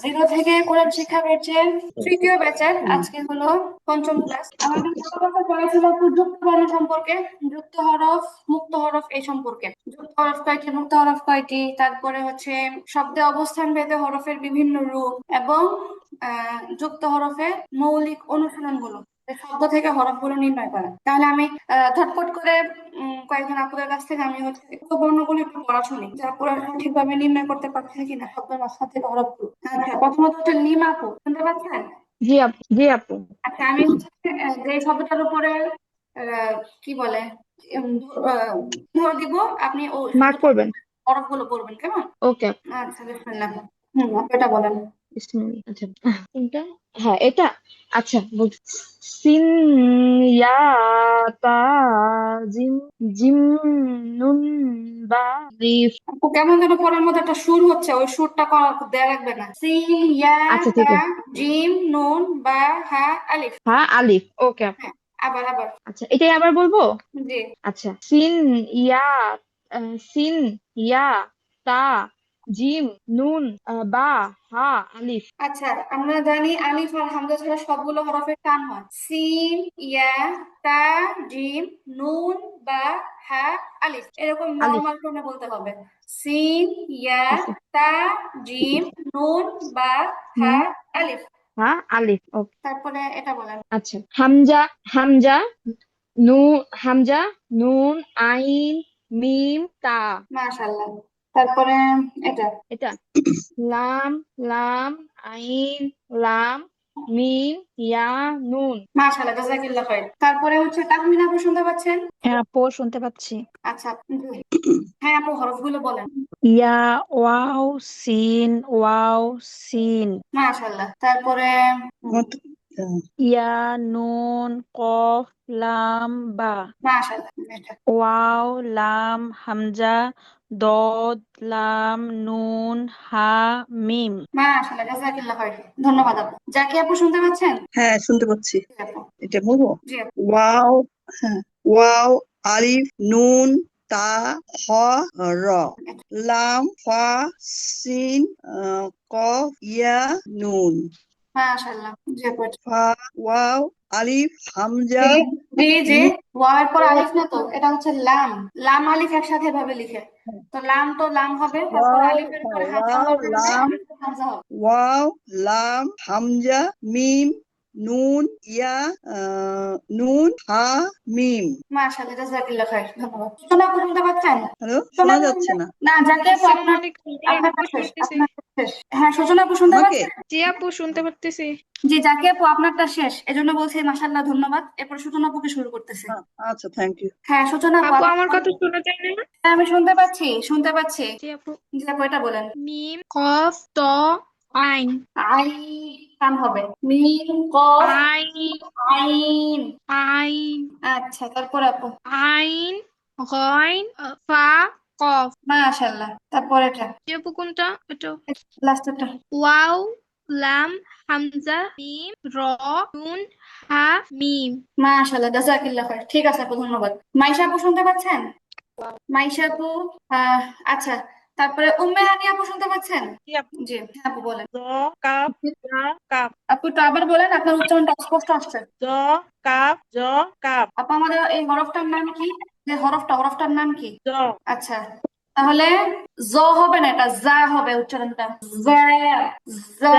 Zero থেকে কোরআন শিক্ষা ব্যাচের তৃতীয় ব্যাচের আজকে হলো পঞ্চম ক্লাস। আমাদের গত কথা পড়েছিল যুক্ত বর্ণ সম্পর্কে, যুক্ত হরফ, মুক্ত হরফ এই সম্পর্কে। যুক্ত হরফ কয়টি, মুক্ত হরফ কয়টি, তারপরে হচ্ছে শব্দে অবস্থান ভেদে হরফের বিভিন্ন রূপ এবং যুক্ত হরফের মৌলিক অনুশীলনগুলো, শব্দ থেকে হরফগুলো নির্ণয় করা। তাহলে আমি ঝটপট করে কয়েকজন আপুদের কাছ থেকে আমি হচ্ছে যুক্ত বর্ণগুলো একটু পড়া শুনি, যা পুরো ঠিকভাবে নির্ণয় করতে পারছে কিনা শব্দের মাঝখান থেকে হরফগুলো। আচ্ছা, প্রথমত হচ্ছে লিমা আপু, শুনতে পাচ্ছেন? জি আপু। আচ্ছা, আমি হচ্ছে যে শব্দটার উপরে আহ, কি বলে উম, আহ, ধরে দিব, আপনি ওই মার্ক শব্দটার করবেন। হরফগুলো পড়বেন, কেমন? ওকে। আচ্ছা, বিসমিল্লাহ। আপনি এটা বলেন। বিসমিল্লাহ। আচ্ছা, কোনটা? হ্যাঁ, এটা। আচ্ছা, বলছি। সিন, ইয়া, তা, জিম, জিম, নুন, বা, রিফ। আপু কেমন যেন পড়ার মধ্যে একটা সুর হচ্ছে, ওই সুরটা দেয়া লাগবে না। সিন, ইয়া, আচ্ছা, তা, ঠিক আছে। জিম, নুন, বা, হা, আলিফ। হ্যাঁ, আলিফ। ওকে। হ্যাঁ, আবার আবার। আচ্ছা, এটাই আবার বলবো। জি। আচ্ছা, ইয়া সিন, ইয়া, তা, জিম, নুন, বা, হা, আলিফ। আচ্ছা, আমরা জানি আলিফ আর হামজা ছাড়া সবগুলো হরফের টান হয়। সিন, ইয়া, তা, জিম, নুন, বা, হা, আলিফ, এরকম আলিফ। নর্মাল টোনে বলতে হবে। সিন, ইয়া, আচ্ছা। তা, জিম, নুন, বা, হা, হুম। আলিফ। হ্যাঁ, আলিফ। ওকে। তারপরে এটা বলেন। আচ্ছা, হামজা, হামজা, নু হামজা, নুন, আইন, মিম, তা। মাশাআল্লাহ। তারপরে এটা। এটা লাম, লাম, আইন, লাম, মিম, ইয়া, নুন। মাশাআল্লাহ, জাযাকিল্লাহ খাইর। তারপরে হচ্ছে তাহমিনা আপু, শুনতে পাচ্ছেন? হ্যাঁ আপু, শুনতে পাচ্ছি। আচ্ছা, হ্যাঁ আপু, হরফগুলো বলেন। ইয়া, ওয়াও, সিন, ওয়াও, সিন। মাশাআল্লাহ। তারপরে ইয়া, নুন, কফ, লাম, বা। মাশাআল্লাহ, এটা। ওয়াও, লাম, হামজা, দদ, লাম, নুন, হা, মিম। মাশাআল্লাহ, জাযাকিল্লাহ খাইর। ধন্যবাদ আপু। জাকি আপু, শুনতে পাচ্ছেন? হ্যাঁ, শুনতে পাচ্ছি। জি আপু। এটা বলবো। জি আপু। ওয়াও। হ্যাঁ। ওয়াও, আলিফ, নুন, তা, হ, র, লাম, ফা, সিন, কফ, ইয়া, নুন, মাশাআল্লাহ, জি আপু। ফা, ওয়াও, আলিফ, হামজা, জি, জি, জি। মিম। ওয়াও এর পর আলিফ না তো, এটা হচ্ছে লাম। লাম আলিফ একসাথে ভাবে লিখে। তো লাম তো লাম হবে, তারপর ওয়াও, আলিফের হ্যাঁ, পরে হামজা ওয়াও, বসে হবে, লাম, আলিফের পর হামজা হবে। ওয়াও, লাম, হামজা, মিম, নুন, ইয়া, নুন, হা, মিম। মাশাআল্লাহ, জাযাকিল্লাহ খাইর। ধন্যবাদ। সূচনা আপু, শুনতে পাচ্ছেন? হ্যালো, সূচনা শোনা আপু যাচ্ছে না না, জাকি আপু আসসালামু আপনার, আলাইকুম। জি আপু, আপনারটা শেষ, শুনতেছি। আপনারটা শেষ। হ্যাঁ, সূচনা আপু শুনতে আমাকে? পাচ্ছেন? জি আপু, শুনতে পারতেছি। জি, জাকি আপু আপনারটা শেষ, এজন্য বলছি মাশাআল্লাহ, ধন্যবাদ। এরপর সূচনা আপুকে শুরু করতেছে। আচ্ছা, থ্যাংক ইউ। হ্যাঁ, সূচনা আপু আপু, আপনি আমার বলেন। কথা শোনা যায় না? হ্যাঁ, আমি শুনতে পাচ্ছি, শুনতে পাচ্ছি। জি আপু। জি আপু, এটা বলেন। মিম, কফ, ত, আইন। আই, কান হবে। মিম, কফ, আইন, আইন। আইন, আচ্ছা, তারপর আপু। আইন, গইন, ফা, কফ। মাশাআল্লাহ। তারপর এটা জি আপু, কোনটা? এটা লাস্টেরটা। ওয়াও, লাম, হামজা, মিম, র, নুন, হা, মিম। মাশাআল্লাহ, জাযাকিল্লাহ খাইর। ঠিক আছে আপু, ধন্যবাদ। মাইশা আপু, শুনতে পাচ্ছেন? মাইশা আপু, আহ আচ্ছা, তারপরে উম্মে হানি আপু, শুনতে পাচ্ছেন? জি আপু। জি, হ্যাঁ আপু বলেন। জ, কাপ, জা, কাপ। আপু একটু আবার বলেন, আপনার উচ্চারণটা অস্পষ্ট আসছে। জ, কাপ, জ, কাপ। আপু, আমাদের এই হরফটার নাম কি? যে হরফটার নাম কি? জ। আচ্ছা, তাহলে জ হবে না, এটা জা হবে উচ্চারণটা। জা, জা। জা,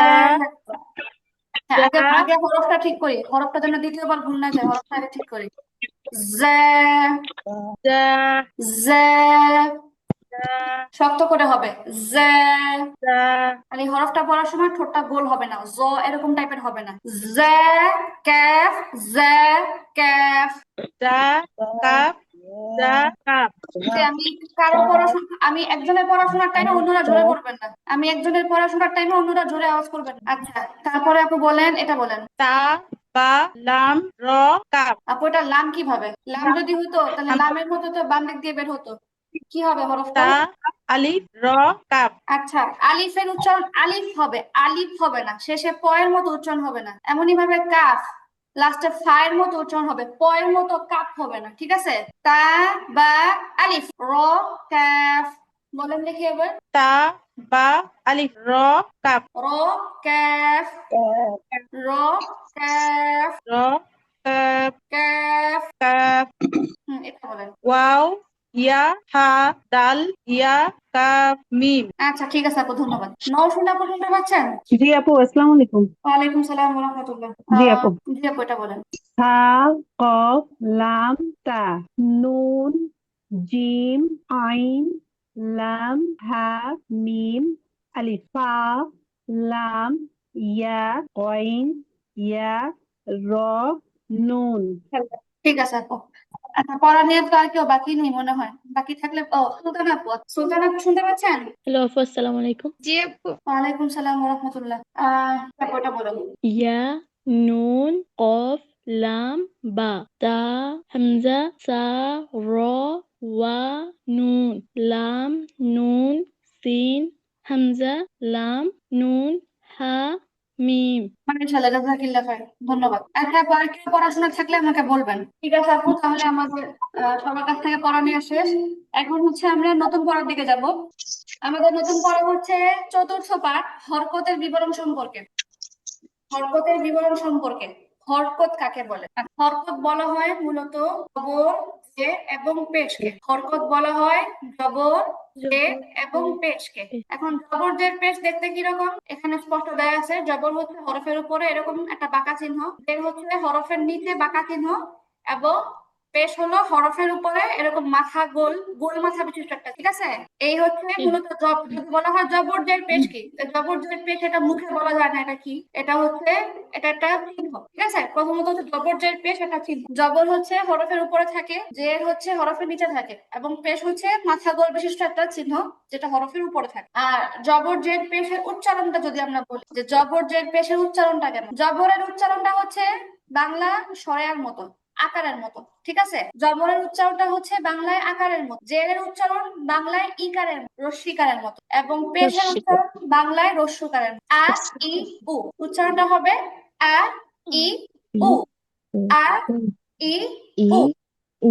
হ্যাঁ, জা, আগে আগে হরফটা ঠিক করি, হরফটা যেন দ্বিতীয়বার ভুল না যায়, হরফটা আগে ঠিক করি। জা, জা, জা। জা, শক্ত করে হবে। জা। জা, আর এই হরফটা পড়ার সময় ঠোঁটটা গোল হবে না, জ এরকম টাইপের হবে না। জা, ক্যাফ, জা, ক্যাফ। জা, কাপ, জা, কাপ। যে আমি কারো পড়াশোনা, আমি একজনের পড়াশোনার টাইমে অন্যরা ঝরে পড়বেন না, আমি একজনের পড়াশোনার টাইমে অন্যরা ঝরে আওয়াজ করবেন না। আচ্ছা, তারপরে আপু বলেন, এটা বলেন। তা, বা, লাম, র, কাপ। আপু, এটা লাম কিভাবে? লাম যদি হতো তাহলে লামের মতো তো বাম দিক দিয়ে বের হতো। কি হবে হরফটা? তা, আলিফ, র, কাপ। আচ্ছা, আলিফের উচ্চারণ আলিফ হবে, আলিফ হবে না, শেষে পয়ের মতো উচ্চারণ হবে না। এমনই ভাবে কাফ, লাস্টে ফায়ের মতো উচ্চারণ হবে, পয়ের মতো কাপ হবে না, ঠিক আছে? তা, বা, আলিফ, র, কাফ। বলেন দেখি এবার। তা বা আলিফ র কাপ র ক্যাফ র ক্যাফ র কাপ ক্যাফ কাপ এটা বলেন। ওয়াও ইয়া হা দাল ইয়া কাপ মিম। আচ্ছা ঠিক আছে আপু, ধন্যবাদ। নওশিন আপু শুনতে পাচ্ছেন? জি আপু, আসসালামু আলাইকুম। ওয়ালাইকুম সালাম ওয়া রাহমাতুল্লাহ। জি আপু। জি আপু এটা বলেন। হা কফ লাম তা নুন জিম আইন লাম হা মিম আলিফ ফা লাম ইয়া কইন ইয়া র নুন। ঠিক আছে আপু। আচ্ছা, পড়া নিয়ে তো আর কেউ বাকি নেই মনে হয়। বাকি থাকলে সুলতান আপু। সুলতান আপু শুনতে পাচ্ছেন? হ্যালো আপু, আসসালামু আলাইকুম। জি আপু। ওয়ালাইকুম সালাম ওয়া রাহমাতুল্লাহ। আপু এটা বলেন। ইয়া নুন কফ লাম বা তা হামজা সা র ওয়া নুন লাম নুন সিন হামজা লাম নুন হা মিম। মাশাআল্লাহ, জাযাকাল্লাহ খাইর। ধন্যবাদ। আচ্ছা আপু, আর কেউ পড়াশোনা থাকলে আমাকে বলবেন। ঠিক আছে আপু, তাহলে আমাদের সবার কাছ থেকে পড়া নেওয়া শেষ। এখন হচ্ছে আমরা নতুন পড়ার দিকে যাব। আমাদের নতুন পড়া হচ্ছে চতুর্থ পাঠ, হরকতের বিবরণ সম্পর্কে। হরকতের বিবরণ সম্পর্কে। হরকত কাকে বলে? আর হরকত বলা হয় মূলত জবর, জের এবং পেশকে। হরকত বলা হয় জবর, জের এবং পেশকে। এখন জবর, জের, পেশ দেখতে কিরকম এখানে স্পষ্ট দেয়া আছে। জবর হচ্ছে হরফের উপরে এরকম একটা বাঁকা চিহ্ন, জের হচ্ছে হরফের নিচে বাঁকা চিহ্ন, এবং পেশ হলো হরফের উপরে এরকম মাথা গোল, গোল মাথা বিশিষ্ট একটা। ঠিক আছে, এই হচ্ছে মূলত যদি বলা হয় জবর জের পেশ কি, জবর জের পেশ এটা মুখে বলা যায় না। এটা কি? এটা হচ্ছে এটা একটা চিহ্ন। ঠিক আছে, প্রথমত হচ্ছে জবর জের পেশ একটা চিহ্ন। জবর হচ্ছে হরফের উপরে থাকে, জের হচ্ছে হরফের নিচে থাকে, এবং পেশ হচ্ছে মাথা গোল বিশিষ্ট একটা চিহ্ন যেটা হরফের উপরে থাকে। আর জবর জের পেশের উচ্চারণটা যদি আমরা বলি যে জবর জের পেশের উচ্চারণটা কেন, জবরের উচ্চারণটা হচ্ছে বাংলা শয়ার মতো, আকারের মতো। ঠিক আছে, জবরের উচ্চারণটা হচ্ছে বাংলায় আকারের মতো, জেরের উচ্চারণ বাংলায় ইকারের রস্যিকারের মতো, এবং পেশের উচ্চারণ বাংলায় রস্যকারের মতো। আ ই উ উচ্চারণটা হবে আ ই উ, আ ই উ।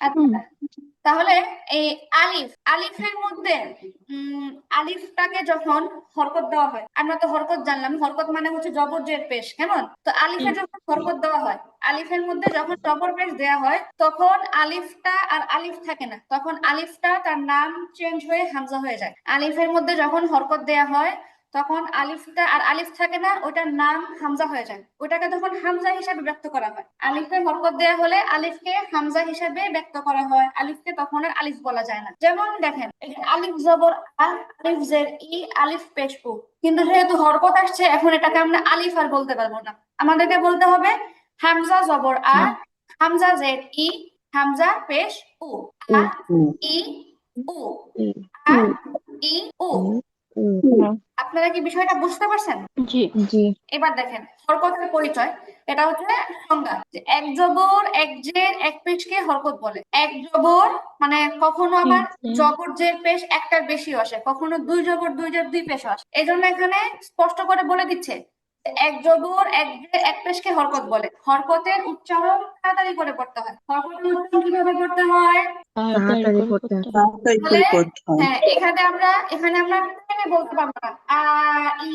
আচ্ছা, তাহলে এই আলিফ, আলিফের মধ্যে আলিফটাকে যখন হরকত দেওয়া হয়, আমরা তো হরকত জানলাম, হরকত মানে হচ্ছে জবর জের পেশ, কেমন? তো আলিফে যখন হরকত দেওয়া হয়, আলিফের মধ্যে যখন জবর পেশ দেওয়া হয়, তখন আলিফটা আর আলিফ থাকে না, তখন আলিফটা তার নাম চেঞ্জ হয়ে হামজা হয়ে যায়। আলিফের মধ্যে যখন হরকত দেওয়া হয় তখন আলিফটা আর আলিফ থাকে না, ওটার নাম হামজা হয়ে যায়। ওটাকে তখন হামজা হিসাবে ব্যক্ত করা হয়। আলিফে হরকত দেয়া হলে আলিফকে হামজা হিসাবে ব্যক্ত করা হয়, আলিফকে তখন আর আলিফ বলা যায় না। যেমন দেখেন, আলিফ জবর আ, আলিফ জের ই, আলিফ পেশ উ। কিন্তু যেহেতু হরকত আসছে, এখন এটাকে আমরা আলিফ আর বলতে পারবো না, আমাদেরকে বলতে হবে হামজা জবর আ, হামজা জের ই, হামজা পেশ উ। আ ই উ, আ ই উ। আপনারা কি বিষয়টা বুঝতে পারছেন? জি জি। এবার দেখেন হরকতের পরিচয়। এটা হচ্ছে সংজ্ঞা যে এক জবর, এক জের, এক পেশকে হরকত বলে। এক জবর মানে কখনো আবার জবর জের পেশ একটার বেশিও আসে, কখনো দুই জবর দুই জের দুই পেশও আসে। এই জন্য এখানে স্পষ্ট করে বলে দিচ্ছে এক জবর, এক জের, এক পেশকে হরকত বলে। হরকতের উচ্চারণ তাড়াতাড়ি করে পড়তে হয়। হরকতের উচ্চারণ কিভাবে করতে হয়? তাড়াতাড়ি করে করতে হবে। তাড়াতাড়ি করে তাহলে করতে হয়। হ্যাঁ, এখানে আমরা টেনে বলতে পারবো না, আ ই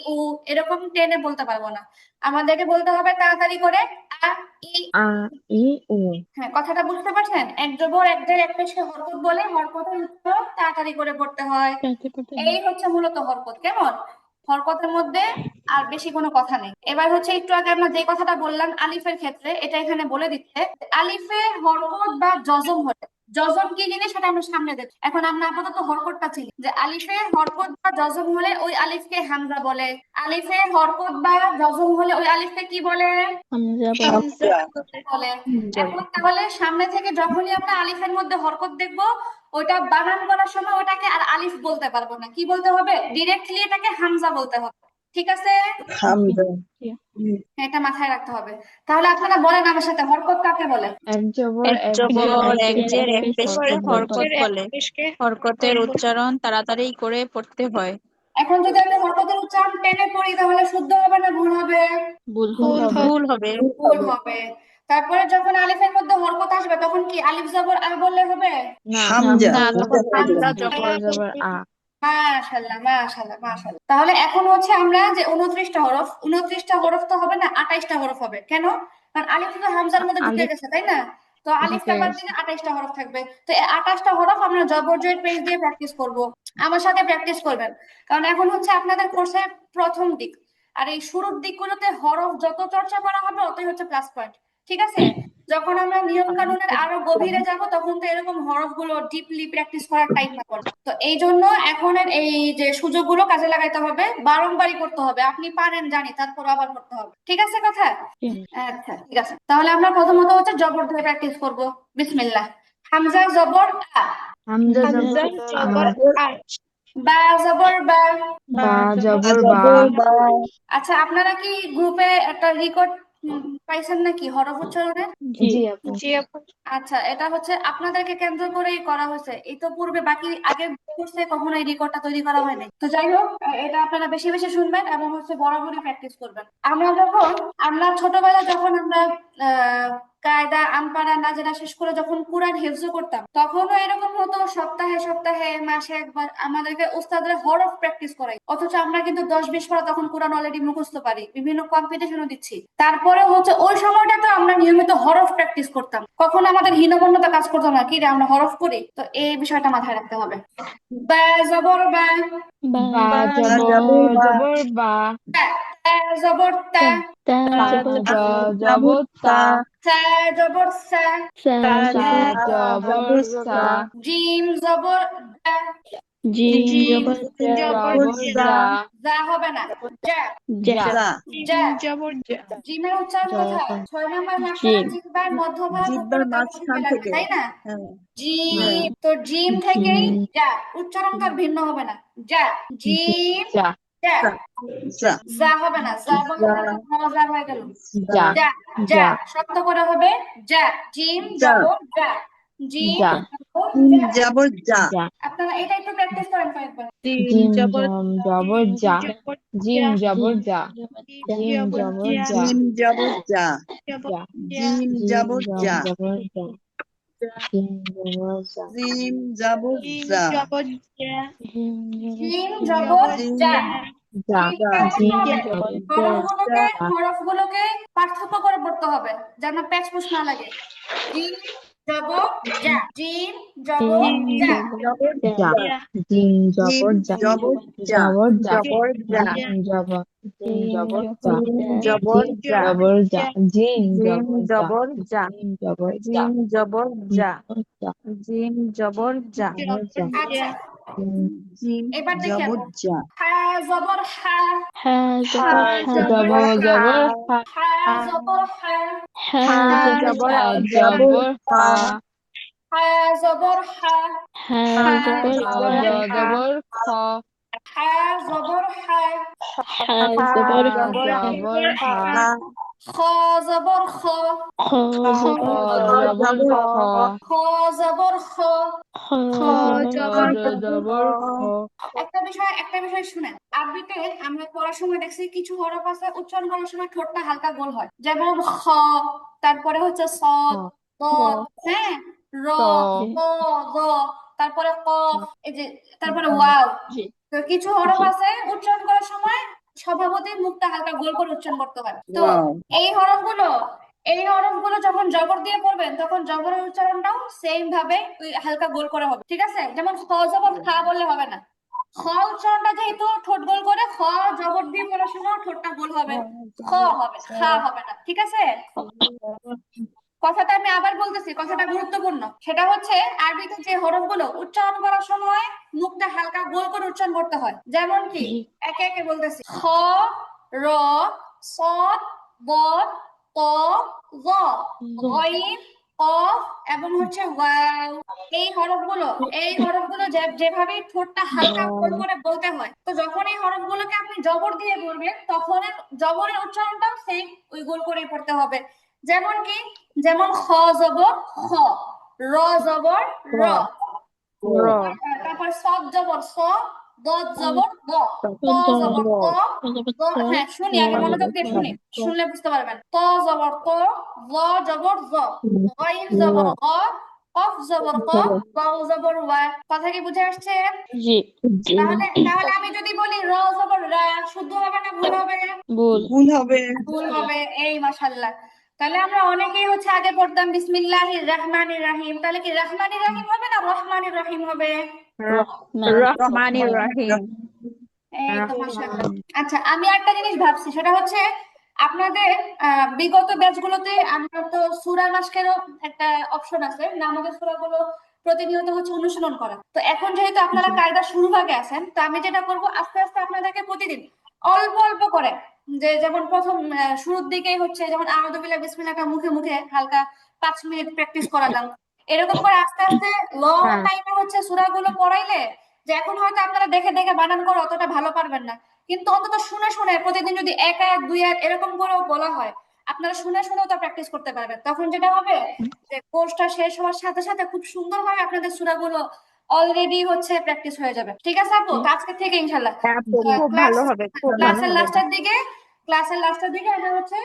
উ এরকম টেনে বলতে পারবো না, আমাদেরকে বলতে হবে তাড়াতাড়ি করে আ ই। আ ই উ। হ্যাঁ, কথাটা বুঝতে পারছেন? এক জবর, এক জের, এক পেশকে হরকত বলে, হরকতের উচ্চারণ তাড়াতাড়ি করে পড়তে হয়। তাড়াতাড়ি করতে হবে। এই হচ্ছে মূলত হরকত। কেমন? হরকতের মধ্যে আর বেশি কোনো কথা নেই। এবার হচ্ছে একটু আগে আমরা যে কথাটা বললাম আলিফের ক্ষেত্রে, এটা এখানে বলে দিচ্ছে আলিফে হরকত বা জজম হলে, জজম কি জিনিস সেটা আমরা সামনে দেখি। এখন আমরা আপাতত হরকতটা চিনি যে আলিফে হরকত বা জজম হলে ওই আলিফকে হামজা বলে। আলিফে হরকত বা জজম হলে ওই আলিফকে কি বলে? হামজা বলে। হামজা বলে। এখন তাহলে সামনে থেকে যখনই আমরা আলিফের মধ্যে হরকত দেখবো, ওইটা বানান করার সময় ওটাকে আর আলিফ বলতে পারবো না, কি বলতে হবে? ডিরেক্টলি এটাকে হামজা বলতে হবে। ঠিক আছে, হামজা এটা মাথায় রাখতে হবে। তাহলে আপনারা বলেন আমার সাথে, হরকত কাকে বলে? এক জবর, এক এক জবর, এক এক জের, এক পেশ পেশকে হরকত হরকত বলে। হরকতের উচ্চারণ তাড়াতাড়ি করে পড়তে হয়। এখন যদি আমি হরকতের উচ্চারণ টেনে পড়ি তাহলে শুদ্ধ হবে না ভুল হবে? ভুল হবে। ভুল হবে। ভুল হবে। তারপরে যখন আলিফের মধ্যে হরকত আসবে তখন কি আলিফ জবর আ বললে হবে? না হামজা না, তখন হামজা উপরে জবর আ মাশাআল্লাহ মাশাআল্লাহ মাশাআল্লাহ। তাহলে এখন হচ্ছে আমরা যে 29টা হরফ, 29টা হরফ তো হবে না, 28টা হরফ হবে। কেন? কারণ আলিফ তো হামজার মধ্যে ঢুকে আলিফ গেছে, তাই না? তো আলিফটা ঢুকে বাদ গেছে। দিলে 28টা হরফ থাকবে। তো এই 28টা হরফ আমরা জবর জয়ের পেজ দিয়ে প্র্যাকটিস করব। আমার সাথে প্র্যাকটিস করবেন, কারণ এখন হচ্ছে আপনাদের কোর্সের প্রথম দিক। আর এই শুরুর দিকগুলোতে হরফ যত চর্চা করা হবে অতই হচ্ছে প্লাস পয়েন্ট। ঠিক আছে? যখন আমরা নিয়ম কানুনের আরো গভীরে যাব তখন তো এরকম হরফগুলো ডিপলি প্র্যাকটিস করার টাইম পাবো না। তো এই জন্য এখন এই যে সুযোগগুলো কাজে লাগাইতে হবে, বারংবারই করতে হবে। আপনি পারেন জানি, তারপর আবার করতে হবে। ঠিক আছে কথা? আচ্ছা ঠিক আছে, তাহলে আমরা প্রথমত হচ্ছে জবর দিয়ে প্র্যাকটিস করব। বিসমিল্লাহ। হামজা জবর আ, হামজা হামজা জবর জবর আ, আ, বা জবর বা। বা জবর বা, আচ্ছা, আপনারা কি গ্রুপে একটা রেকর্ড পাইছেন নাকি হরফ উচ্চারণের? জি জি আপু। জি আপু। আচ্ছা, এটা হচ্ছে আপনাদেরকে কেন্দ্র করেই করা হয়েছে। এই তো পূর্বে বাকি আগের কোর্সে কখনো এই রেকর্ডটা তৈরি করা হয়নি। তো যাই হোক, এটা আপনারা বেশি বেশি শুনবেন এবং হচ্ছে বরাবরই প্র্যাকটিস করবেন। আমরা ছোটবেলায় যখন আমরা কায়দা আমপারা নাজেরা শেষ করে যখন কুরআন হিফজ করতাম, তখনও এরকম হতো সপ্তাহে সপ্তাহে মাসে একবার আমাদেরকে উস্তাদরা হরফ প্র্যাকটিস করাই। অথচ আমরা কিন্তু 10-20 পারা তখন কুরআন অলরেডি মুখস্থ পারি, বিভিন্ন কম্পিটিশনও দিচ্ছি। তারপরে হচ্ছে ওই সময়টাতে আমরা নিয়মিত হরফ প্র্যাকটিস করতাম, কখনো আমাদের হীনমন্যতা কাজ করতো না, কি রে আমরা হরফ করি। তো এই বিষয়টা মাথায় রাখতে হবে। বা জবর বা, বা বা জবর বা, তা তা জবর তা, তা তা জবর জবর তা, সা জবর সা, সা সা জবর জবর সা, জিম জবর জা, জিম জবর জা, জবর জা, জা হবে না, জা জা জা, জা। জবর জা, জিমের উচ্চারণ কোথায়? 6 নম্বর মাসখানা জিম জিহ্বার মধ্যভাগ জিহ্বার উপরে তালু মাঝখান ঢুকে লাগবে, থেকে। তাই না? হ্যাঁ জিম, তো জিম থেকেই জিম যা, উচ্চারণ তার ভিন্ন হবে না। যা, জিম, যা, যা। যা যা হবে না, যা বলতে গেলে মজা হয়ে গেল। যা, যা, যা যা, শক্ত করে হবে। যা, জিম যা জবর যা, জিম যা, জবর জিম যা। জবর যা যা, আপনারা এটা একটু প্র্যাকটিস করেন কয়েকবার। জিম জবর যা, জিম জবর যা, জিম জবর যা, জিম জবর যা যা, জিম জিম জবর যা জবর যা, জিম জবর যা, জিম জবর যা জিম জবর জিম যা। যা, ঠিক আছে? জিম জবর হরফগুলোকে যা, হরফগুলোকে পার্থক্য করে পড়তে হবে যেন প্যাচপুস না লাগে। জিম জবর যা, জিম জবর যা। জবর যা, জিম জিম জবর যা, জবর যা জবর যা, জবর যা জিম জবর, জিম জবর যা, জিম জবর জিম যা জবর যা, জিম জিম জবর যা, জবর যা জিম জবর যা, জিম জবর যা যা, জিম জবর যা জবর যা, আচ্ছা, জিম এবার দেখেন। জবর যা হা জবর হা, হা জবর হা, জবর জবর হা, হা জবর হা, হা জবর হা হা, জবর হা, হা জবর হা, হা জবর হা হা, জবর খ, হা জবর হা, হা জবর হা, জবর হা, খ জবর খ, খ জবর জবর খ, খ জবর খ। খ জবর জবর খ, একটা বিষয় শুনেন, আরবিতে আমরা পড়ার সময় দেখছি কিছু হরফ আছে উচ্চারণ করার সময় ঠোঁটটা হালকা গোল হয়, যেমন খ, তারপরে হচ্ছে সদ, দদ, হ্যাঁ, র, ক, গ, তারপরে কফ, এই যে তারপরে ওয়াও। জি তো কিছু হরফ আছে উচ্চারণ করার সময় স্বভাবতই মুখটা হালকা গোল করে উচ্চারণ করতে হয়। তো ওয়াও এই হরফগুলো এই হরফগুলো যখন জবর দিয়ে পড়বেন তখন জবরের উচ্চারণটাও সেম ভাবে ওই হালকা গোল করে হবে। ঠিক আছে? যেমন খ জবর খা বললে হবে না। খ উচ্চারণটা যেহেতু ঠোঁট গোল করে, খ জবর দিয়ে পড়ার সময় ঠোঁটটা গোল হবে, খ হবে, খা হবে না। ঠিক আছে? কথাটা আমি আবার বলতেছি, কথাটা গুরুত্বপূর্ণ। সেটা হচ্ছে আরবিতে যে হরফগুলো উচ্চারণ করার সময় মুখটা হালকা গোল করে উচ্চারণ করতে হয়, যেমন কি একে একে বলতেছি। খ, র, সদ, বদ, ত, জ, গইন, কফ এবং হচ্ছে ওয়াও। এই হরফগুলো যেভাবে ঠোঁটটা হালকা গোল করে বলতে হয়, তো যখন এই হরফগুলোকে আপনি জবর দিয়ে বলবেন তখন জবরের উচ্চারণটাও সেম ওই গোল করেই পড়তে হবে। যেমন কি, যেমন খ জবর খ, র জবর র, র, তারপর সদ জবর স, দদ জবর দ, ত জবর ত, দ, হ্যাঁ শুনি, আগে মনোযোগ দিয়ে শুনি, শুনলে বুঝতে পারবেন। ত জবর ত, জ জবর জ, গইন জবর গ, কফ জবর ক, ওয়াও জবর ওয়া। কথা কি বুঝে আসছে? জি তাহলে তাহলে আমি যদি বলি র জবর রা, শুদ্ধ হবে না ভুল হবে? ভুল ভুল হবে। ভুল হবে। এই মাশাআল্লাহ। তাহলে আমরা অনেকেই হচ্ছে আগে পড়তাম বিসমিল্লাহির রহমানির রহিম, তাহলে কি রহমানির রহিম হবে না রহমানির রহিম হবে? রহমান রহমানির রহিম এই তো মাশাআল্লাহ। আচ্ছা, আমি একটা জিনিস ভাবছি, সেটা হচ্ছে আপনাদের বিগত ব্যাচগুলোতে আমরা তো সূরা মাসকেরও একটা অপশন আছে, নামাজের সূরাগুলো প্রতিনিয়ত হচ্ছে অনুশীলন করা। তো এখন যেহেতু আপনারা কায়দা শুরু ভাগে আছেন, তো আমি যেটা করব আস্তে আস্তে আপনাদেরকে প্রতিদিন অল্প অল্প করে, যে যেমন প্রথম শুরুর দিকেই হচ্ছে যেমন আউযু বিল্লাহি বিসমিল্লাহটা মুখে মুখে হালকা 5 মিনিট প্র্যাকটিস করালাম, এরকম করে আস্তে আস্তে লং টাইমে হচ্ছে সূরাগুলো পড়াইলে, যে এখন হয়তো আপনারা দেখে দেখে বানান করে অতটা ভালো পারবেন না, কিন্তু অন্তত শুনে শুনে প্রতিদিন যদি এক আয়াত দুই আয়াত এরকম করেও বলা হয়, আপনারা শুনে শুনেও তো প্র্যাকটিস করতে পারবেন। তখন যেটা হবে যে কোর্সটা শেষ হওয়ার সাথে সাথে খুব সুন্দরভাবে আপনাদের সূরাগুলো অলরেডি হচ্ছে প্র্যাকটিস হয়ে যাবে। ঠিক আছে আপু? তো আজকে থেকে ইনশাআল্লাহ খুব ক্লাস ভালো হবে, খুব ভালো ক্লাসের হবে। লাস্টের দিকে আমরা হচ্ছে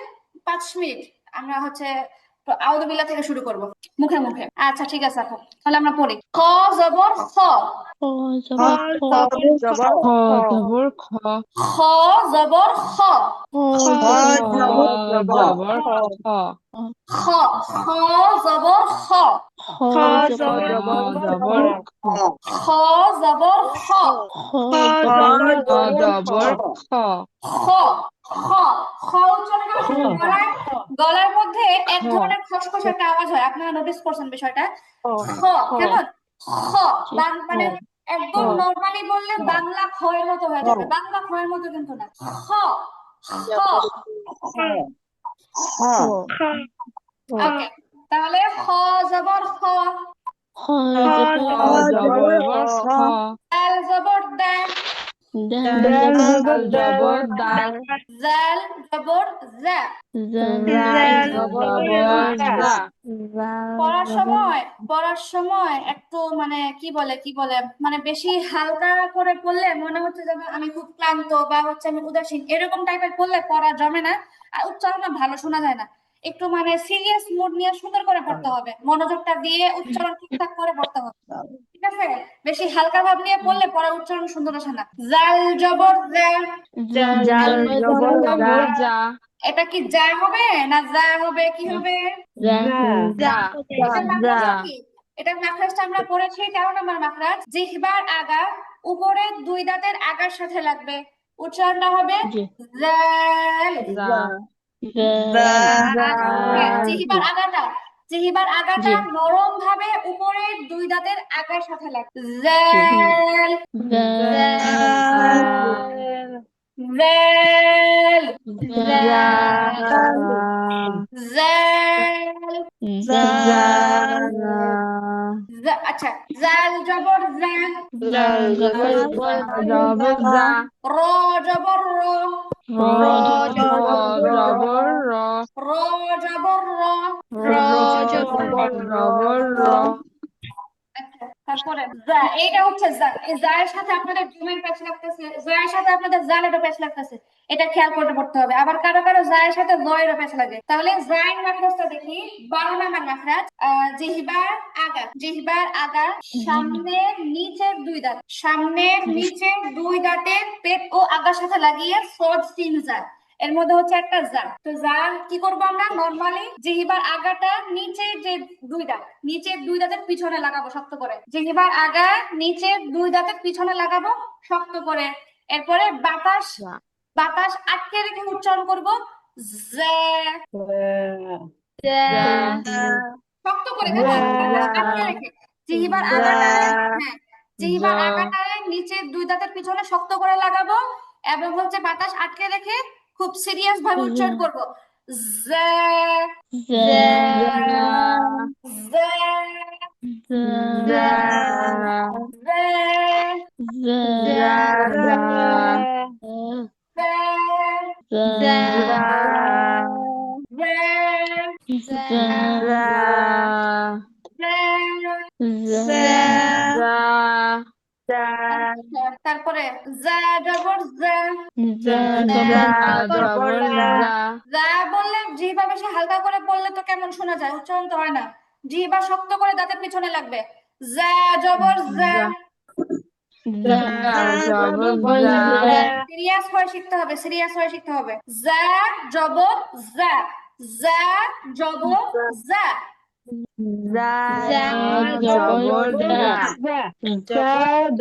5 মিনিট আমরা হচ্ছে আউযু বিল্লাহ থেকে শুরু করব মুখে মুখে। আচ্ছা ঠিক আছে আপু, তাহলে আমরা পড়ি। খ জবর খ, খ জবর খ, জবর খ জবর খ, খ জবর খ, খ খ জবর জবর খ, খ, খ জবর খ, খ খ জবর জবর খ, খ জবর খ, খ খ জবর জবর খ, খ, খ, খ উচ্চারণ করার সময় গলার মধ্যে এক ধরনের খসখস একটা আওয়াজ হয়, আপনারা নোটিস করছেন বিষয়টা? খ কেমন? খ মানে একদম নরমালি বললে বাংলা খ এর মতো হয়ে যাবে, বাংলা খ এর মতো কিন্তু না। খ, খ, ওকে। তাহলে খ জবর খ, খ জবর জবর খ, দাল জবর দা, দাল দাল জবর জবর দা, জাল জবর জা। জাল জবর দা। পড়ার সময় একটু মানে কি বলে মানে বেশি হালকা করে পড়লে মনে হচ্ছে যেন আমি খুব ক্লান্ত বা হচ্ছে আমি উদাসীন, এরকম টাইপের পড়লে পড়া জমে না, আর উচ্চারণটা ভালো শোনা যায় না। একটু মানে সিরিয়াস মুড নিয়ে সুন্দর করে পড়তে হবে, মনোযোগটা দিয়ে উচ্চারণ ঠিকঠাক করে পড়তে হবে। ঠিক আছে? বেশি হালকা ভাব নিয়ে পড়লে পড়ার উচ্চারণ সুন্দর আসে না। জাল জবর জা, জাল জবর জবর যা, এটা কি যা হবে না যা হবে, কি হবে? যা, এটার মাখরাজটা কি? এটার মাখরাজটা আমরা পড়েছি 13 নম্বর মাখরাজ, জিহ্বার আগা উপরের দুই দাঁতের আগার সাথে লাগবে, উচ্চারণটা হবে জি জাল। যা, হ্যাঁ, জিহ্বার আগাটা জি নরম ভাবে উপরের দুই দাঁতের আগার সাথে লাগবে, জাল, জাল, জাল, আচ্ছা, জাল জবর জা, জাল জবর জবর যা, র জবর র, র জবর র, র জবর র। জবর র, আচ্ছা, তারপরে যা, এইটা হচ্ছে যা, এই যা এর সাথে আপনাদের জুমের প্যাচ লাগতেছে, যা এর সাথে আপনাদের জালেরও প্যাচ লাগতেছে, এটা খেয়াল করে পড়তে হবে। আবার কারো কারো যা এর সাথে জয়েরও প্যাচ লাগে। তাহলে যা এর মাখরাজটা দেখি, 12 নাম্বার মাখরাজ, জিহ্বার আগা সামনের নিচের দুই দাঁত, সামনের নিচের দুই দাঁতের পেট ও আগার সাথে লাগিয়ে সদ সিন যা, এর মধ্যে হচ্ছে একটা যা। তো যা কি করবো আমরা নরমালি, জিহ্বার আগাটা নিচের যে দুই দাঁত, নিচের দুই দাঁতের পিছনে লাগাবো শক্ত করে, জিহ্বার আগা নিচের দুই দাঁতের পিছনে লাগাবো শক্ত করে, এরপরে বাতাস আটকে রেখে উচ্চারণ করবো জ্যা, শক্ত করে, কেমন? বাতাস আটকে রেখে জিহ্বার আগাটারে, হ্যাঁ, জিহ্বার আগাটারে নিচের দুই দাঁতের পিছনে শক্ত করে লাগাবো এবং হচ্ছে বাতাস আটকে রেখে খুব সিরিয়াস ভাবে উচ্চারণ করবো জ্যা, জ্যা, জ্যা, তারপরে জা জবর জা। যা জবর যা জা বললে জিহ্বা বেশি হালকা করে বললে তো কেমন শোনা যায়, উচ্চারণ তো হয় না। জিহ্বা শক্ত করে দাঁতের পিছনে লাগবে। জা জবর জা। জবর যা সিরিয়াস হয়ে শিখতে হবে, সিরিয়াস হয়ে শিখতে হবে। জা জবর জা। জা জবর জা। জবর যা যা জবর যা জা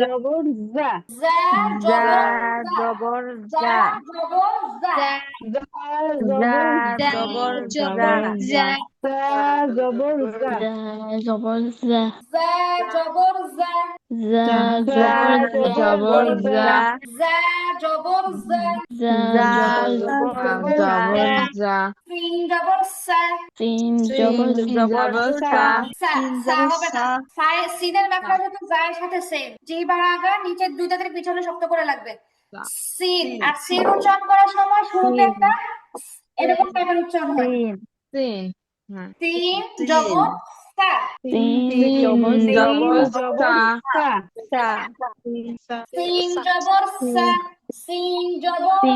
জবর জা। জবর জা জবর জা। জবর যা জবর যা জবর যা জা জবর জা। জবর যা জা জবর জা। জবর যা সিন জবর সা। তিন জবর জবর সা সা সা হবে না। সিনের ব্যাপারে তো জায়ের সাথে সেম। জিহ্বার আগা নিচের দুই দাঁতের পিছনে শক্ত করে লাগবে। সিন আর সিন উচ্চারণ করার সময় শুরুতে একটা এরকম টাইপের উচ্চারণ হয়। সিন হ্যাঁ সিন জবর সা। তিন জবর জবর সা সিন জবর সা। সিন জবর সা।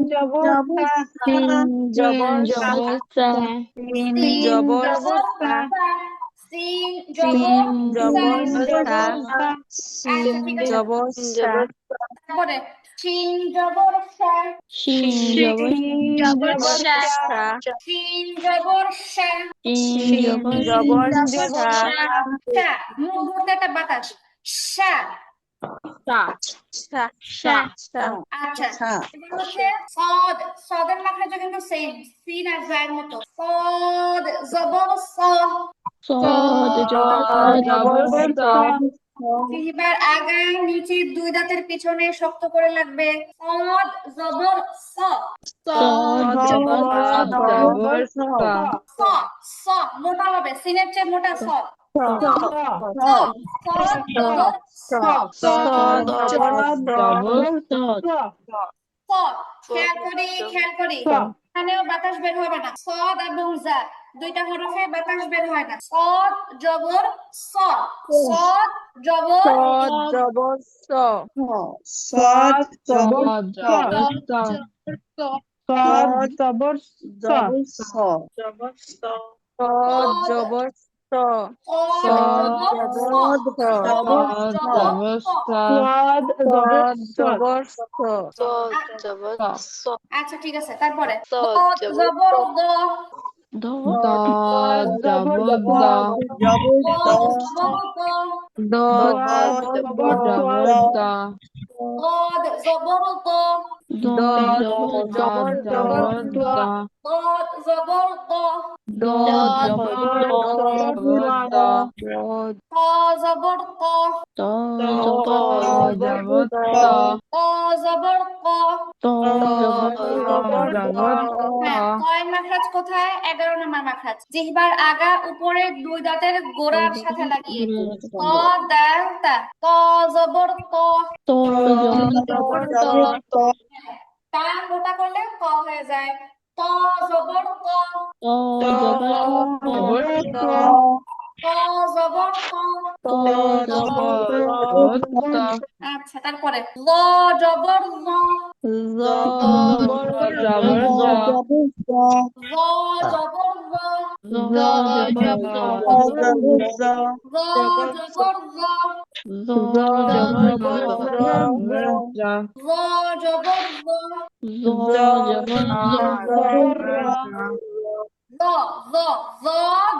জবর জবর সা সিন জবর সা। সিন জবর সা। আচ্ছা, ঠিক আছে। তারপরে শিন জবর সা। শিন জবর শিন জবর সা। সা মুখ ভরতে একটা বাতাস। সা। আচ্ছা, এবার হচ্ছে সদ। সদের মাখরাজও কিন্তু সেম, সিন আর জায়ের মতো। সদ জবর স। জবর সা জিহ্বার আগায় নিচে দুই দাঁতের পিছনে শক্ত করে লাগবে। সদ জবর স। জবর সা স স মোটা হবে, সিনের চেয়ে মোটা স। স সদ জবর স। জবর স খেয়াল করি এখানেও বাতাস বের হবে না। সদ এবং জা দুইটা হরফে বাতাস বের হয় না। সদ জবর স। সদ জবর জবর আচ্ছা, ঠিক আছে। তারপরে দদ জবর দ। জবর দদ জবর দ। দদ জবর দ। ত জবর ত। ত জবর ক। হ্যাঁ, কয়ের মাখরাজ কোথায়? 11 নম্বর মাখরাজ। জিহ্বার আগা উপরে দুই দাঁতের গোড়ার সাথে লাগিয়ে। ত দাল তা। ত জবর ত। তা মোটা করলে ক হয়ে যায়। ত জবর ত। ত জবর ত। আচ্ছা, তারপরে ল জবর ল। ল জবর ল। ল জবর ল। ল জবর ল। ল জবর ল। ল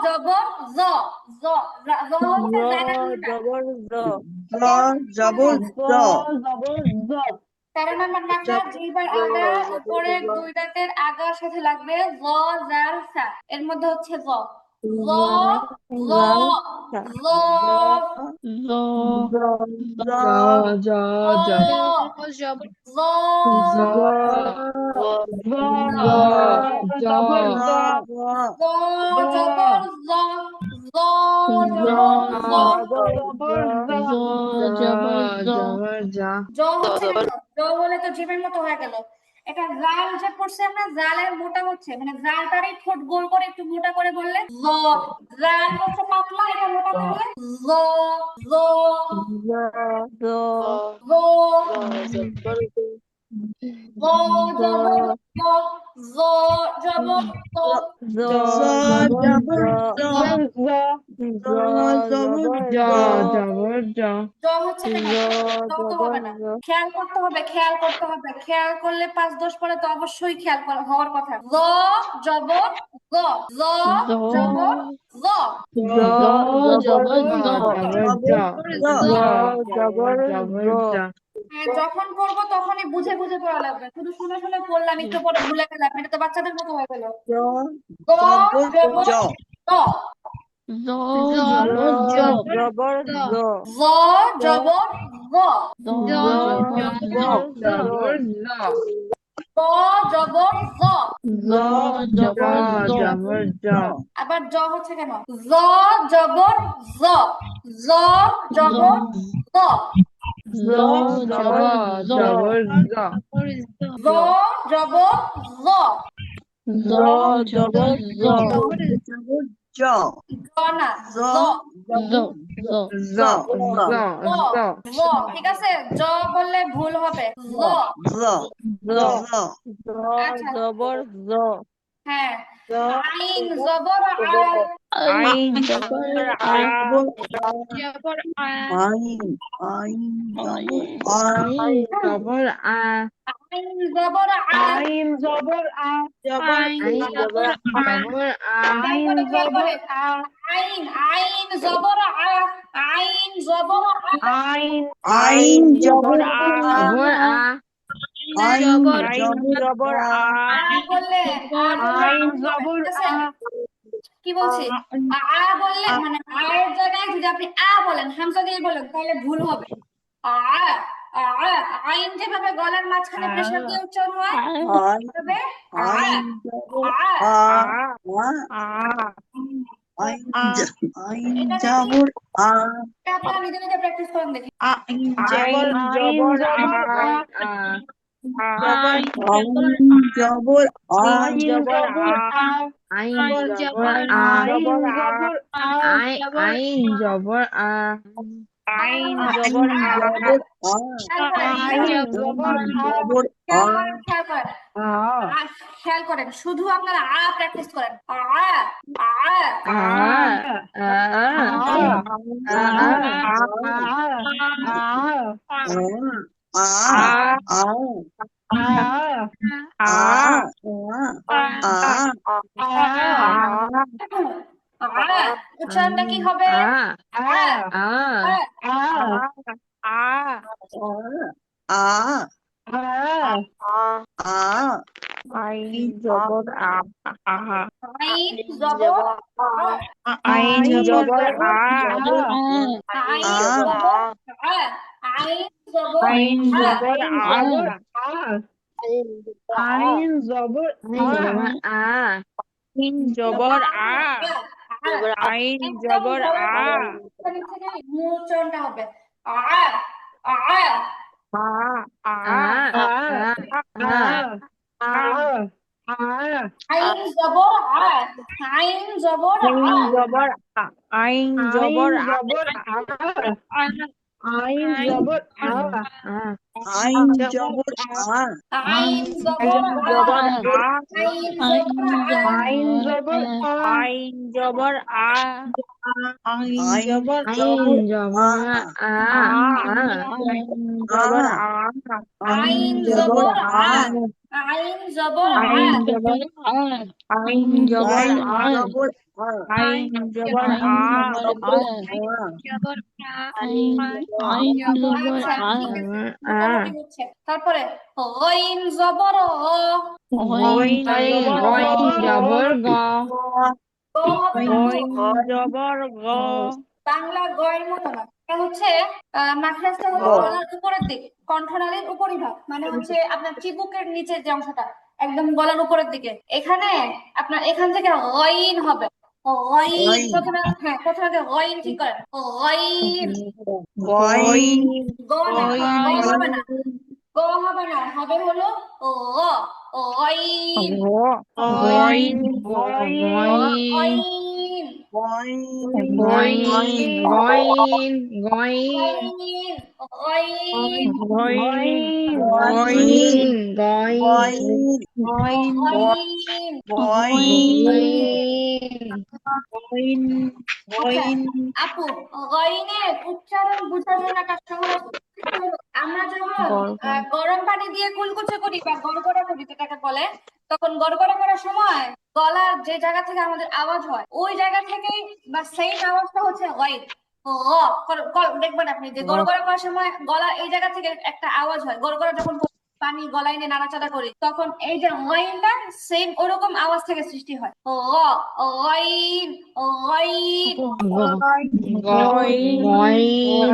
জবর ল। ল হচ্ছে জায়গা কোনটা? 13 নম্বর মাখরাজ জিহ্বার আগা উপরে দুই দাঁতের আগার সাথে লাগবে। ল জাল সা এর মধ্যে হচ্ছে ল। ল ল ল ল জবর ল। ল জবর জ। জ হচ্ছে কেন? জ বলে তো জিভের মতো হয়ে গেল। এটা জাল যে পড়ছি আমরা, জালের মোটা হচ্ছে মানে জালটারই ঠোঁট গোল করে একটু মোটা করে বললে জ, জাল হচ্ছে পাতলা, এটা মোটা করলে জ, জ, জ, জ জবর জ, জ জবর জ, জ হচ্ছে কেন? জ তো হবে না, খেয়াল করতে হবে, খেয়াল করতে হবে, খেয়াল করলে 5-10 পরে তো অবশ্যই খেয়াল করা হওয়ার কথা। জ জবর জ, জ জবর জ, হ্যাঁ, যখন পড়বো তখনই বুঝে বুঝে পড়া লাগবে, শুধু শুনে শুনে পড়লাম একটু পরে ভুলে গেলাম, এটা তো বাচ্চাদের মতো হয়ে গেল। জ জবর জ, জ জবর জ, জ জবর জ, আবার জ হচ্ছে কেন? জ জবর জ, জ জবর জ, জ জবর জ, জ না জ, জ, ঠিক আছে, জ বললে ভুল হবে, জ, আচ্ছা হ্যাঁ, আইন জবর আ, আইন জবর আ, আইন জবর আ, আইন জবর আ, খেয়াল করে, আইন আইন জবর আ, আইন জবর আ, আইন জবর আ, আ বললে আইন জবর ঠিক আছে? আ, কি বলছি, আ বললে মানে আয়ের জায়গায় যদি আপনি আ বলেন, হামজা দিয়ে বলেন, তাহলে ভুল হবে। আ আ আইন যেভাবে গলার মাঝখানে প্রেসার দিয়ে উচ্চারণ হয়, তবে আ এটা আপনারা নিজে নিজে প্র্যাকটিস করেন দেখি। আইন জবর আ, আইন জবর আ, আইন জবর আ, খেয়াল করেন, শুধু আপনারা আ প্র্যাকটিস করেন, আ আ উচ্চারণটা কি হবে? আইন জবর আ, আইন জবর আইন জবর আ, আইন জবর আইন জবর আইন জবর আ, আইন জবর আ, আইন জবর আ, আইন জবর আ, মূল উচ্চারণটা হবে আ আ আইন জবর আ, আইন জবর আ, আইন জবর আ, আইন জবর আ, আইন জবর আ, আইন জবর আ, আইন জবর আ, আইন জবর আ, আইন জবর আ, আইন জবর আ, আইন জবর আ, জবর আ, আইন জবর আ, আইন জবর আ, আইন জবর আ, আইন জবর আ, আইন জবর আ, আচ্ছা ঠিক আছে, মোটামুটি হচ্ছে। তারপরে গইন জবর অ, গইন জবর গ, গ হবে না, গইন জবর গ, বাংলা গয়ের মতো না, এটা হচ্ছে মাখরাজটা হলো গলার উপরের দিক, কণ্ঠনালীর উপরিভাগ, মানে হচ্ছে আপনার চিবুকের নিচের যে অংশটা একদম গলার উপরের দিকে, এখানে আপনার এখান থেকে গইন হবে, গইন প্রথমে, হ্যাঁ প্রথমে গইন ঠিক করেন, গইন গইন গ না, গ হবে না, গ গ হবে না, হবে হলো ও ওইন গইন ওইন গইন গইন গইন ওইন গইন গইন ওইন গইন আচ্ছা আপু, গইনের উচ্চারণ বোঝার জন্য একটা সহজ পদ্ধতি হলো, আমরা যখন গরম পানি দিয়ে কুলকুচি করি বা গড়গড়া করি যেটাকে বলে, তখন গড়গড়া করার সময় গলার যে জায়গা থেকে আমাদের আওয়াজ হয় ওই জায়গা থেকেই বা সেই আওয়াজটা হচ্ছে গইন। ও দেখবেন আপনি যে গড়গড়া করার সময় গলা এই জায়গা থেকে একটা আওয়াজ হয়, গড়গড়া যখন পানি গলায় নিয়ে নাড়াচাড়া করি তখন এই যে গইনটা সেম ওরকম আওয়াজ থেকে সৃষ্টি হয়। ও গইন গইন গইন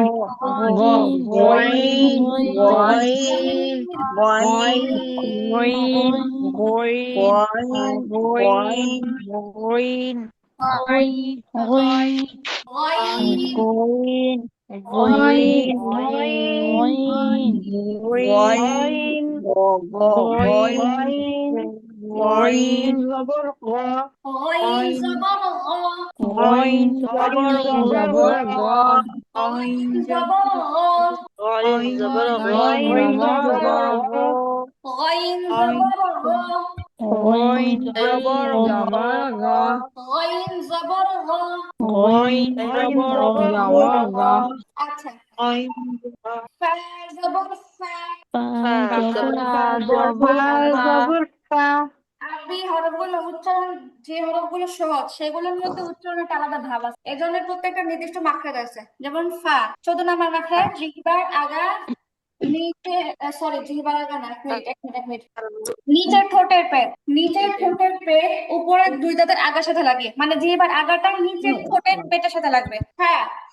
আচ্ছা, ফা জবর ফা। আরবি হরফগুলো উচ্চারণ, যে হরফগুলো সহজ সেগুলোর মধ্যে উচ্চারণের একটা আলাদা ভাব আছে, এই জন্য প্রত্যেকটা নির্দিষ্ট মাখরাজ আছে। যেমন ফা 14 নাম্বার মাখরাজ, জিহ্বার আগা নিচে, সরি জিহ্বার আগা না, এক মিনিট, নিচের ঠোঁটের পেট, নিচের ঠোঁটের পেট উপরের দুই দাঁতের আগার সাথে লাগে, মানে জিহ্বার আগাটা নিচের ঠোঁটের পেটের সাথে লাগবে। ফা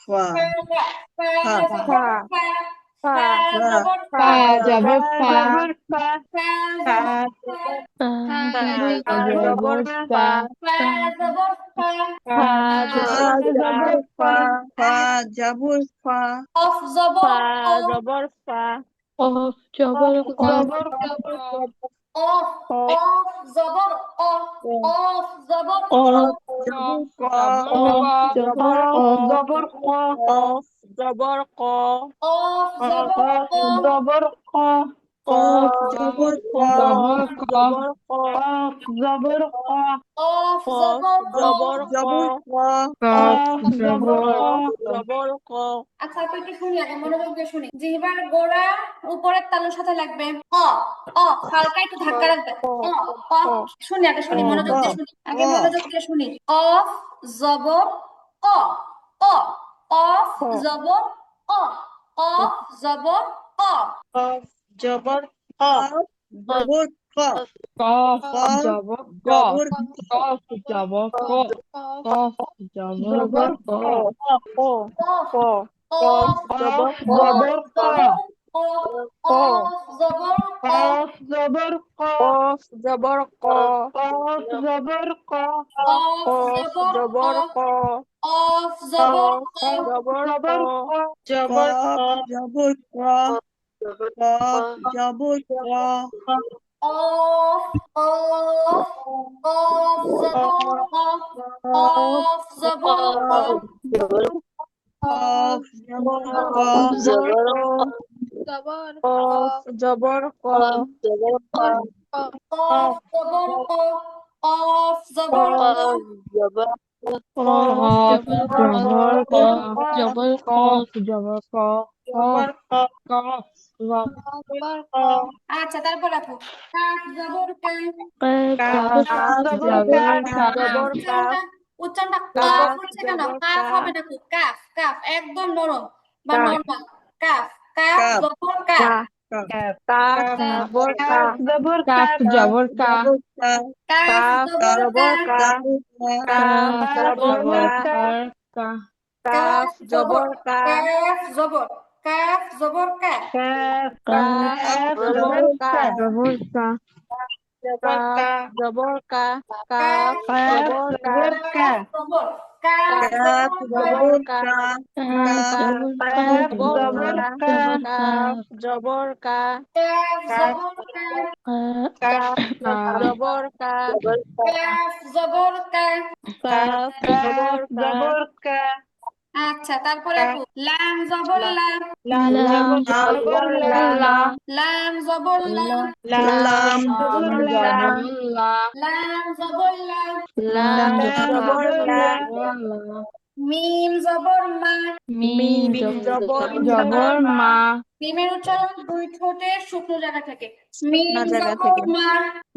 ফা ফা ফা জবর ফা পা জবর পা ফা জবর ফা জবর পা ফা জবর ফা অফ জবর অফ জবর ক অফ অফ জবর অফ অফ জবর অফ জবর ক অফ জবর ক অফ জবর ক জবর ক অফ জবর ক আচ্ছা আপনি একটু শুনি, আগে মনোযোগ দিয়ে শুনি। জিহ্বার গোড়া উপরের তালুর সাথে লাগবে অ অ, হালকা একটু ধাক্কা রাখবে অ অ। শুনি আগে, শুনি মনোযোগ দিয়ে শুনি, আগে মনোযোগ দিয়ে শুনি। অফ জবর অ অ, অফ জবর অ অফ জবর অ জবর কফ জবর ক কফ জবর ক কফ জবর ক অফ অফ জবর জবর অ অফ জবর অ কফ জবর ক অফ জবর কফ জবর ক অফ জবর জবর ক অফ অফ অফ জবর অফ জবর জবর ক অফ জবর অফ জবর কফ জবর ক কফ জবর ক কফ আচ্ছা তারপর আপু, কাফ জবর জবর কা উচ্চারণটা কাফ হচ্ছে কেন? কাফ হবে না, খুব কাফ কাফ একদম নরম বা নরমাল। কাফ কাফ জবর কাফ কাফ জবর কা কাফ জবর কাফ কাফ জবর কা কাফ জবর কাফ জবর কাফ জবর কা জবর কা কাফ জবর কা জবর কাফ কাফ জবর জবর কা, কা জবর কা জবর কা কাফ জবর কা, কাফ জবর কা কাফ জবর কা। কাফ জবর কা জবর কা আচ্ছা, তারপরে আপু লাম জবর লা, লাম জবর লা লাম জবর লা, লাম জবর লা লাম জবর লা, লাম জবর লা মিম জবর মা। মিম জবর জবর মা মিমের উচ্চারণ দুই ঠোঁটের শুকনো জায়গা থেকে। মিম জায়গা জবর থেকে। মা,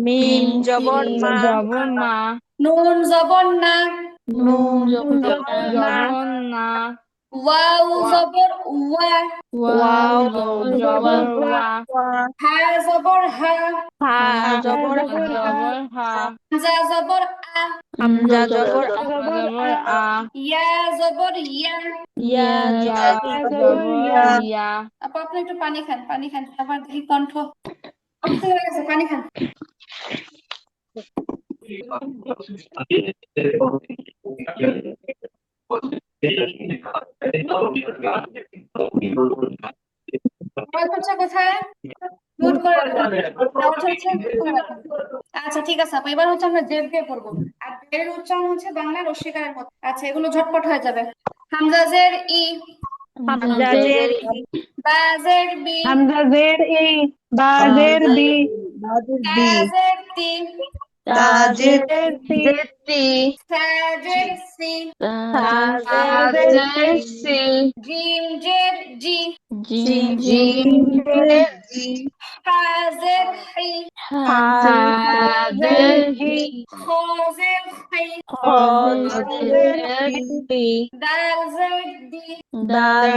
মিম জবর মা জবর মা নুন জবর না, নুন জবর জবর না ওয়াও জবর ওয়া, ওয়াও জবর ওয়া হা জবর হা, হা জবর জবর হা হামজা জবর আ, হামজা জবর জবর আ ইয়া জবর ইয়া। ইয়া ইয়া জবর ইয়া ইয়া আপু আপনি একটু পানি খান, পানি খান, আবার দেখি কণ্ঠ অস্থির হয়ে গেছে, পানি খান। আওয়াজ হচ্ছে কোথায়? মিউট করে রাখেন। আওয়াজ হচ্ছে mute করে রাখেন। আচ্ছা ঠিক আছে আপু, এবার হচ্ছে আমরা জেড দিয়ে পড়বো। আর জের উচ্চারণ হচ্ছে বাংলা রস্যিকারের মতো। আচ্ছা, এগুলো ঝটপট হয়ে যাবে। হামজা জের ই, হামজা জের বা জের বি, হামজা জের ই বা জের বি বাজের তা বি জের তি, তাজের জের সি জেতি সা জের সি, জের সি জিম জের জি, জিম জিমের জি হা জের হি, হা হাজের হি খ জের হি, খ হি দাল জের দি, দাল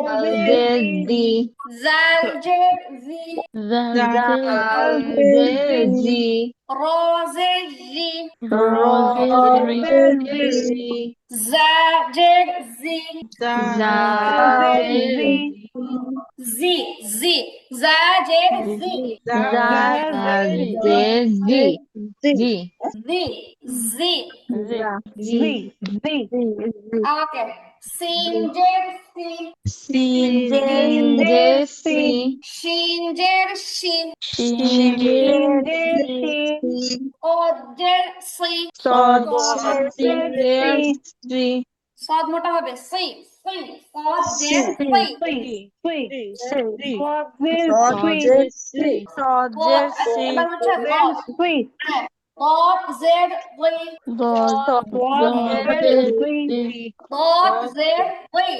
হাজের দি জাল জের জি, হাজের জি র জের জি, রোজের জি জা জের জি, জাজের জি জি জি, জা জের জি, জাজের জি জি জি জি। জি ওকে, সিন জের সি, সিন জের সি শিন জের শি, কদ জের সি, জের সি সদ মোটা হবে সি সি, কদ জের সি, সজের সি সজের সি এবার হচ্ছে কদ জের ওই, কদ জের ওই, জের জি ক জের ওই,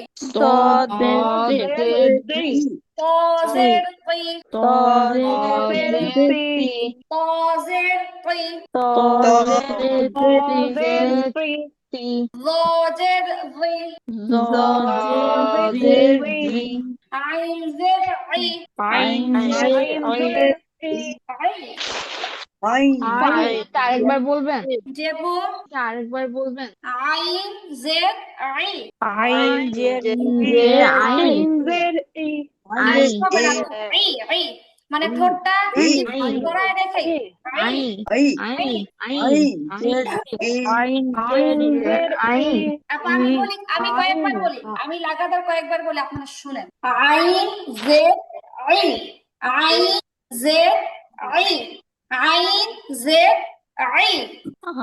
জের সি ক জের ওই, জের সি ল জের ওই, জের জি আইন জের ওই, আই, আরেকবার বলবেন জেবু আরেকবার বলবেন আইন জের আই, যে আইন আই হবে না, আই আই মানে ঠোঁটটা ই, গড়ায় রেখে আই, আইন আইন আই আইন আইন আপা আমি বলি, আমি কয়েকবার বলি, আমি লাগাতার কয়েকবার বলি, আপনারা শুনেন। আইন জেড আই, আইন জেড আই, আইন জেড আই,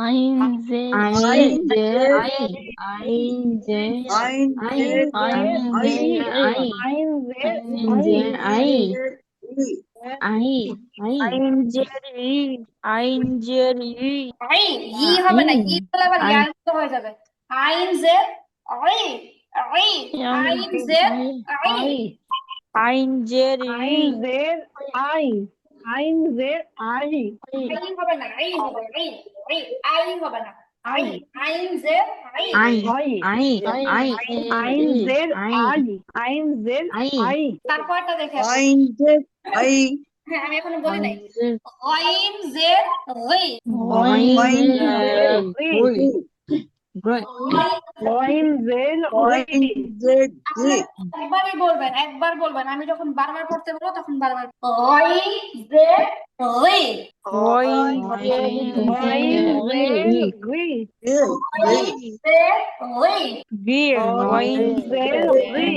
আইন যে আইন আইন যে আইন আইন আইন যে আইন আইন যে আইন আইন আইন আই ই হবে না, ই বলে আবার ইয়ার মতো হয়ে যাবে। আইন জেড আই, আই আইন জেড আই, আই হবে না, আই হবে, আই আই আই হবে না, আই আইন জেড আই, তারপরটা দেখে আসি। আইন জের আই হ্যাঁ আমি এখনো বলি নাই। আইন জেড রি, আইন জের Oin zel Oin zel ri. একবারই বলবেন, একবার বলবেন। আমি যখন বারবার পড়তে বলবো তখন বারবার ওই যে রি Oin Oin zel ri. Ri. ওই যে রি Gir. Oin zel ri.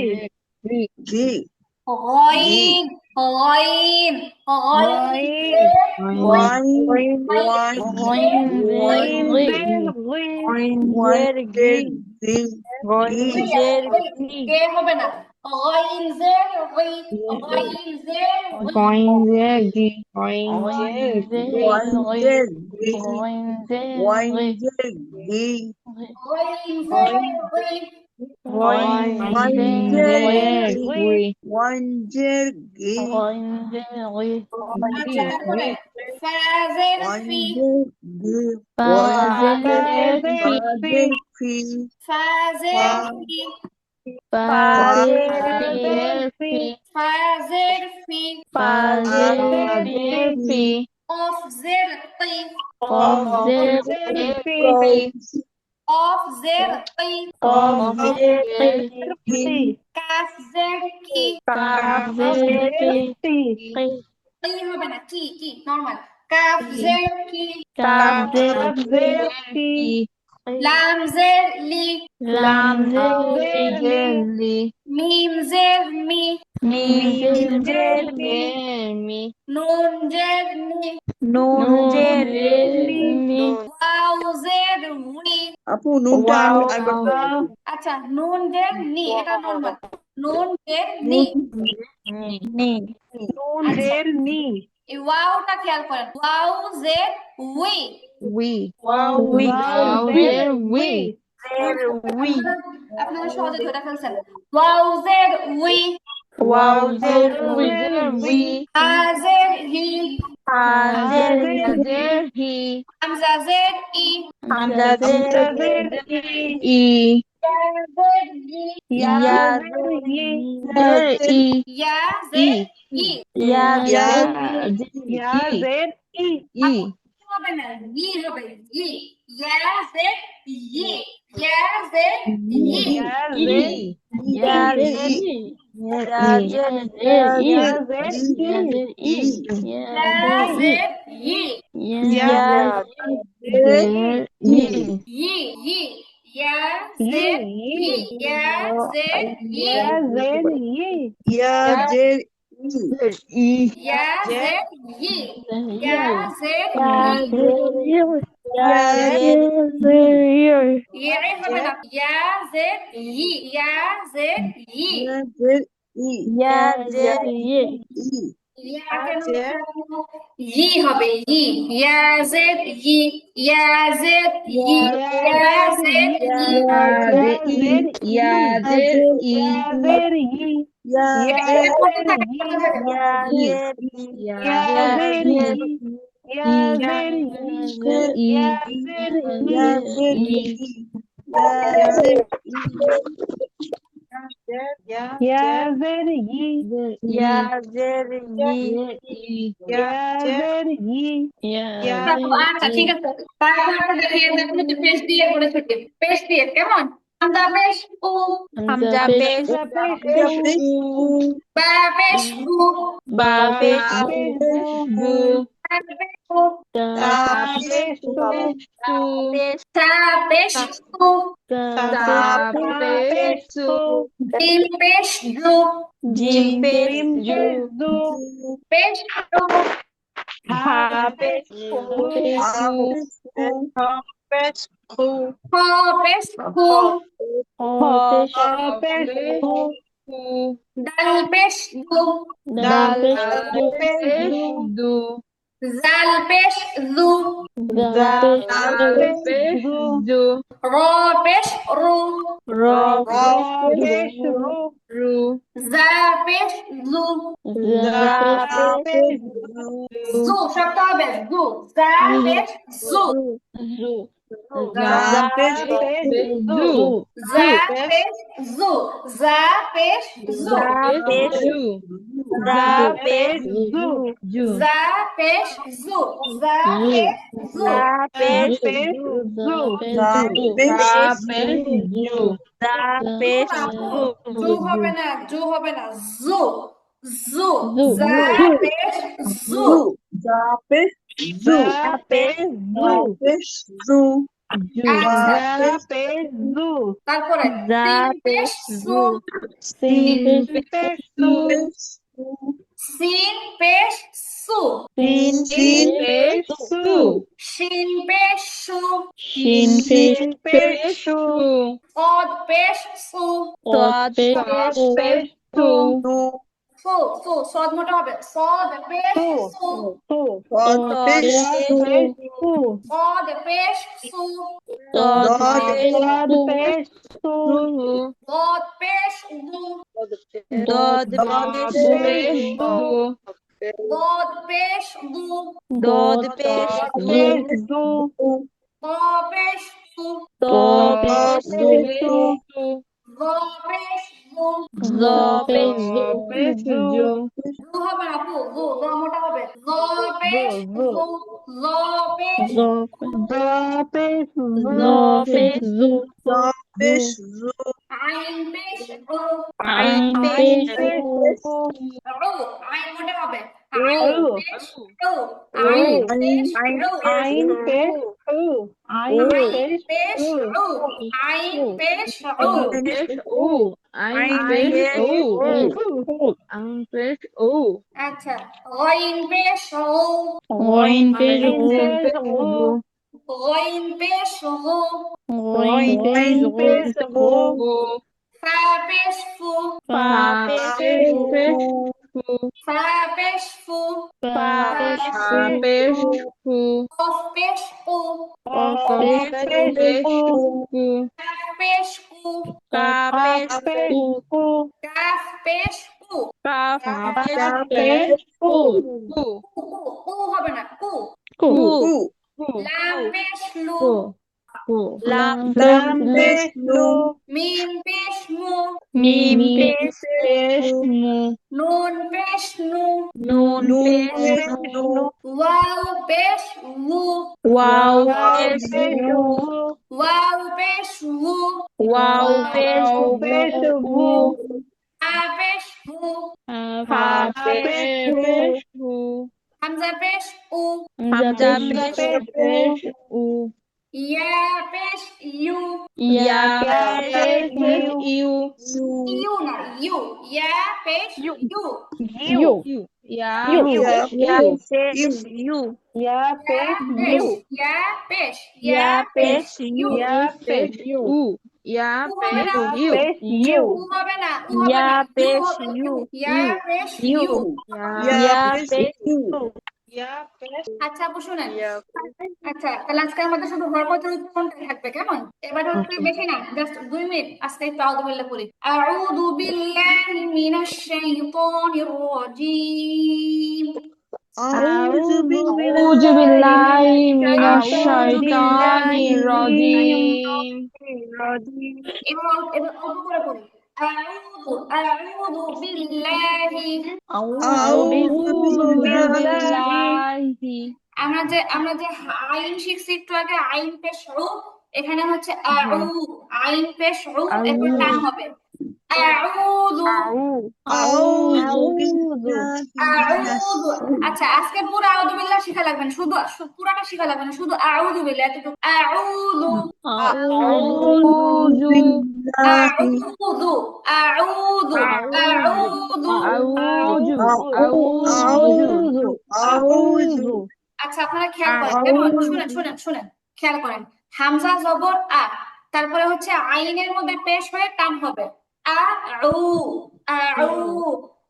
Ri. ওইন ওইন ওইন Oin One. One. oin zel ri. Oin One. zer Zel gi. ri. Oin Ri. zer gi. কে হবে না ওইন যে রি ওইন যে রি Coin gi. Coin gi. One zel ri. One zel ri. ওইন যে রি Oin One zer zel gi. ri. One zel ri. আচ্ছা তারপরে ফাজের One ফি zel ri. Fazer Zel fi. ফাজের ফি fazer fi. ফাজের ফি Fazer fi. অফ জের তি Fazer fi. অফ জের তি Fazer fi. কাফ জের কি Fazer fi. তি হবে না কি কি নরমাল কাফ জের কি Fazer fi. লাম জের লি Fazer li. মিম জের মি Fazer mi. নুন জের নি Nun zer ওয়াও জের উই আপু নুনটা আমি একবার আচ্ছা নুন জের নি এটা নরমাল নুন জের নি ni. Nun zer ni. এই ওয়াওটা খেয়াল করেন ওয়াও জের we We. Wow there we. Zer wi. আপনারা সহজে ধরে ফেলছেন ওয়াও জের we Wow zer wi. We. Hajer he Hazer There he. Hamza জের ই hamza zer Fazer i. E. জের ই Ya ya zer yi. There e. ইয়া জের ই ya Ya E. zer i. E. হবে না ই হবে ই ইয়া জের ই ইয়া জের ই Ya zer E. ya E ya zer Ya zer i. ইয়া জের ই Ya There e. ই ই ইয়া জের ই ইয়া জের ই Ya zer yi. ইয়া জের ই E. ইয়া জের ই ইয়া জের ই ইয়া ইয়া হবে না ইয়া জের ই ইয়া জের ই জের ই ya zer ই ইয়া কেন ই হবে ই ইয়া জের ই ইয়া জের ই ইয়া জের ই Ya there e. Ya zer yi. Yeah Ya জের zer yi. ya zer Ya zer yi. Ya zer yi. E. Ya zer ইয়া yi. জের ই ইয়া জের ই Ya zer yi. ya zer yi Ya zer yi. আচ্ছা ঠিক আছে তারপর দেখিয়ে দেখুন যে পেশ দিয়ে করে থাকে পেশ দিয়ে কেমন আমরা পেশ উ hamza pesh বা পেশ বু ba pesh Bu. তা পেশ উ Ta pesh tu. pesh তা পেশ উ Pesu. জিম পেশ জু jim pesh Jim pesh du. পেশ জু Ha pesh du. pesh khu খ পেশ খু Ha pesh du. ডাল পেশ দু dal Du. জাল পেশ জু Du. র পেশ রু ro Ha pesh ru. Ru. জা পেশ জু Pesh জু শব্দ হবে জু জা পেশ জু Za pesh du. জা পেশ জু জা পেশ জু Pesu. Za পেশ জু জু জা পেশ জু জা পেশ জু Za পেশ পেশ জু জু Za পেশ তা পেশ জু Za জু পেশ না জু জু হবে না জু হবে না জু জু জু জা জু পেশ জু জু Za পেশ জু Za পেশ Za জু পেশ জু জু আচ্ছা Za যা পেশ পেশ জু তারপরে Za সিন পেশ পেশ সু জু সিন পেশ সু পেশ সু সিন পেশ সু সিন সিন পেশ সু শিন পেশ সু শিন শিন পেশ পেশ সু অদ পেশ সু সদ পেশ পেশ সু সু সু সু সদ মোটা হবে সদ পেশ সু সু সু পদ পেশ সু পেশ সু অদ পেশ সু সদ দদ পেশ পদ পেশ সু বদ পেশ দু দদ দদ পেশ পেশ দু বদ পেশ দু দদ পেশ দু পেশ দু ব পেশ দু ত পেশ পেশ দু ব পেশ দু জ পেশ পেশ দু দু হবে না দু দু দ মোটা হবে জ পেশ দু দু জ পেশ যা পেশ জু পেশ জ পেশ জু আইন পেশ উ আইন পেশ পেশ উ আইন মোটা হবে উ আইন পেশ উ আইন পেশ উ আইন পেশ উ আইন আইন পেশ পেশ উ উ আইন পেশ উ পেশ ও আইন পেশ ও আইন পেশ ও আচ্ছা গইন পেশ উ গইন পেশ আইন গু পেশ উ গইন পেশ উ গইন পেশ আইন গু পেশ উ ফা পেশ ফু ফা পেশ গু ফা পেশ ফু ফা পেশ পেশ ফু কফ পেশ উ কফ পেশ পেশ ফু কাফ পেশ কু কা পেশ পেশ উ কাফ পেশ কু কাফ পেশ পেশ উ ফু কু হবে না কু কু কু লাম পেশ লু ফু লাম লাম পেশ লু মিম পেশ মু মিম পেশ পেশ মু নুন পেশ নু নুন নুন পেশ পেশ নু নু ওয়াও পেশ উ ওয়াও পেশ পেশ উ ওয়াও পেশ উ ওয়াও পেশ পেশ উ আ পেশ হু ফা পেশ পেশ উ হামজা পেশ উ হামজা পেশ পেশ উ উ ইয়া পেশ ইউ ইয়া পেশ ইউ ইউ না ইউ ইয়া পেশ ইউ ইউ ইয়া ইয়া পেশ পেশ ইউ ইয়া পেশ পেশ ইউ ইয়া পেশ ইয়া পেশ ইউ ইয়া পেশ ইউ উ ইয়া উ হবে পেশ না ইউ পেশ ইউ উ হবে না উ হবে ইয়া না পেশ হবে ইউ ইয়া পেশ ইউ ইউ ইয়া পেশ পেশ ইউ আচ্ছা আপু শুনেন আচ্ছা তাহলে আজকে আমাদের শুধু হরকতের উচ্চারণটা থাকবে কেমন এবার হচ্ছে বেশি না জাস্ট 2 মিনিট আজকে একটু আউযু বিল্লাহ পড়ি আউযু বিল্লাহি মিনাশ শাইতানির রাজিম আউযু আউযু বিল্লাহি মিনাশ আউযু শাইতানির রাজিম এবার এবার অল্প করে পড়ি আউযু বিল্লাহি আউযু বিল্লাহি আমরা যে আইন শিখছি একটু আগে আইন পেশ রু এখানে হচ্ছে আউ আইন পেশ রু এরপর টান হবে আউযু আউযু বিল্লাহি আউযু আচ্ছা আজকে পুরো আউযু বিল্লাহ শিখা লাগবে না শুধু পুরাটা শিখা লাগবে না শুধু আউযু বিল্লাহ এতটুকু আউযু আউযু বিল্লাহি আউযু আউযু আউযু আউযু আউযু আউযু আচ্ছা আপনারা খেয়াল করেন কেমন শুনেন খেয়াল করেন হামজা জবর আ তারপরে হচ্ছে আইনের মধ্যে পেশ হয়ে টান হবে আ আউ আউ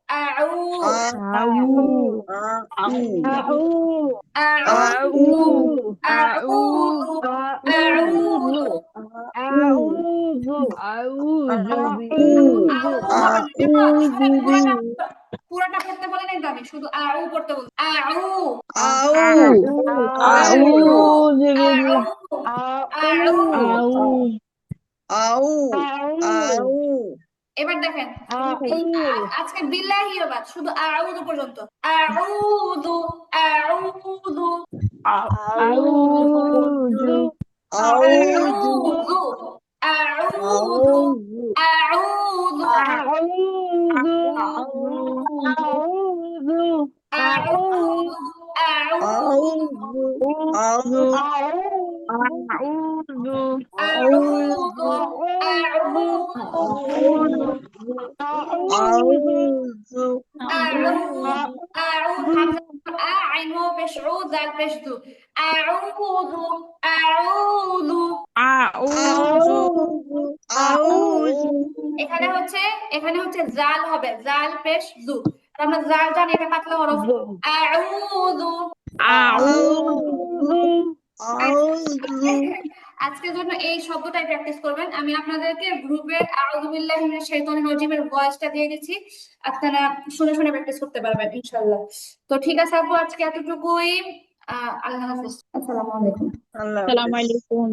আউ আউ আউ আউ পুরোটা পড়তে বলে নাই তো আমি শুধু আউ পড়তে বল আউ আউযু বিল্লাহ আউ আউ আউ এবার দেখেন আজকে বিল্লাহি বাদ, শুধু আউযু পর্যন্ত। আউযু আউযু আউযু আউযু আউযু আউযু আউযু আউযু আউযু আউযু আউযু আউযু আউযু আউযু হামজা আইন ওয়া পেশ উ জাল পেশ দু। আউযু আউযু আউযু আউযু এখানে হচ্ছে জাল হবে, জাল পেশ দু। আর আমরা জাল জানি এটা পাতলা হরফ। আউযু আউযু আউযু আজকের জন্য এই শব্দটাই প্র্যাকটিস করবেন। আমি আপনাদেরকে গ্রুপের আউযু বিল্লাহি মিনাশ শাইতানির রাজিমের ভয়েসটা দিয়ে দিচ্ছি, আপনারা শুনে শুনে প্র্যাকটিস করতে পারবেন ইনশাআল্লাহ। তো ঠিক আছে আপু, আজকে এতটুকুই। আল্লাহ হাফেজ, আসসালামু আলাইকুম। আল্লাহ আসসালামু হাফেজ। আলাইকুম।